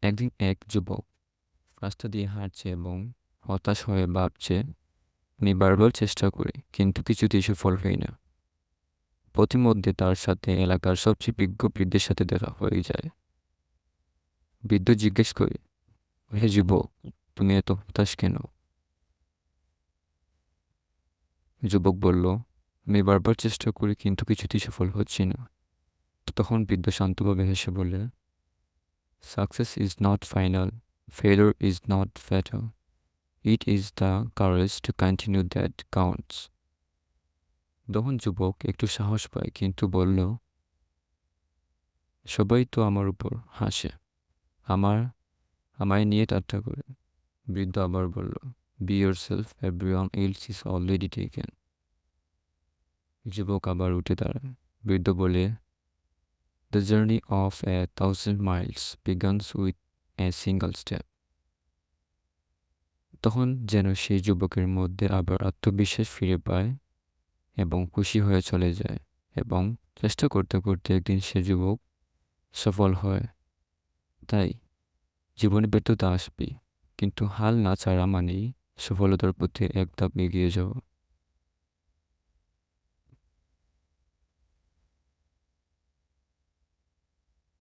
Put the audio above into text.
একদিন এক যুবক রাস্তা দিয়ে হাঁটছে এবং হতাশ হয়ে ভাবছে, আমি বারবার চেষ্টা করি কিন্তু কিছুতেই সফল হই না। পথিমধ্যে তার সাথে এলাকার সবচেয়ে বিজ্ঞ বৃদ্ধের সাথে দেখা হয়ে যায়। বৃদ্ধ জিজ্ঞেস করে, হে যুবক, তুমি এত হতাশ কেন? যুবক বলল, আমি বারবার চেষ্টা করি কিন্তু কিছুতেই সফল হচ্ছি না। তখন বৃদ্ধ শান্তভাবে হেসে বলে, success is not final, failure is not fatal, it is the courage to continue that counts. তখন যুবক একটু সাহস পায় কিন্তু বলল, সবাই তো আমার উপর হাসে, আমার আমায় নিয়ে ঠাট্টা করে। বৃদ্ধ আবার বলল, B your self, everyone else is already taken. যুবক আবার উঠে দাঁড়ায়। বৃদ্ধ বলে, the journey of 1,000 miles begins with a single step. তখন যেন সেই যুবকের মধ্যে আবার আত্মবিশ্বাস ফিরে পায় এবং খুশি হয়ে চলে যায়, এবং চেষ্টা করতে করতে একদিন সে যুবক সফল হয়। তাই জীবনে ব্যর্থতা আসবে, কিন্তু হাল না ছাড়া মানেই সফলতার পথে এক ধাপ এগিয়ে যাওয়া।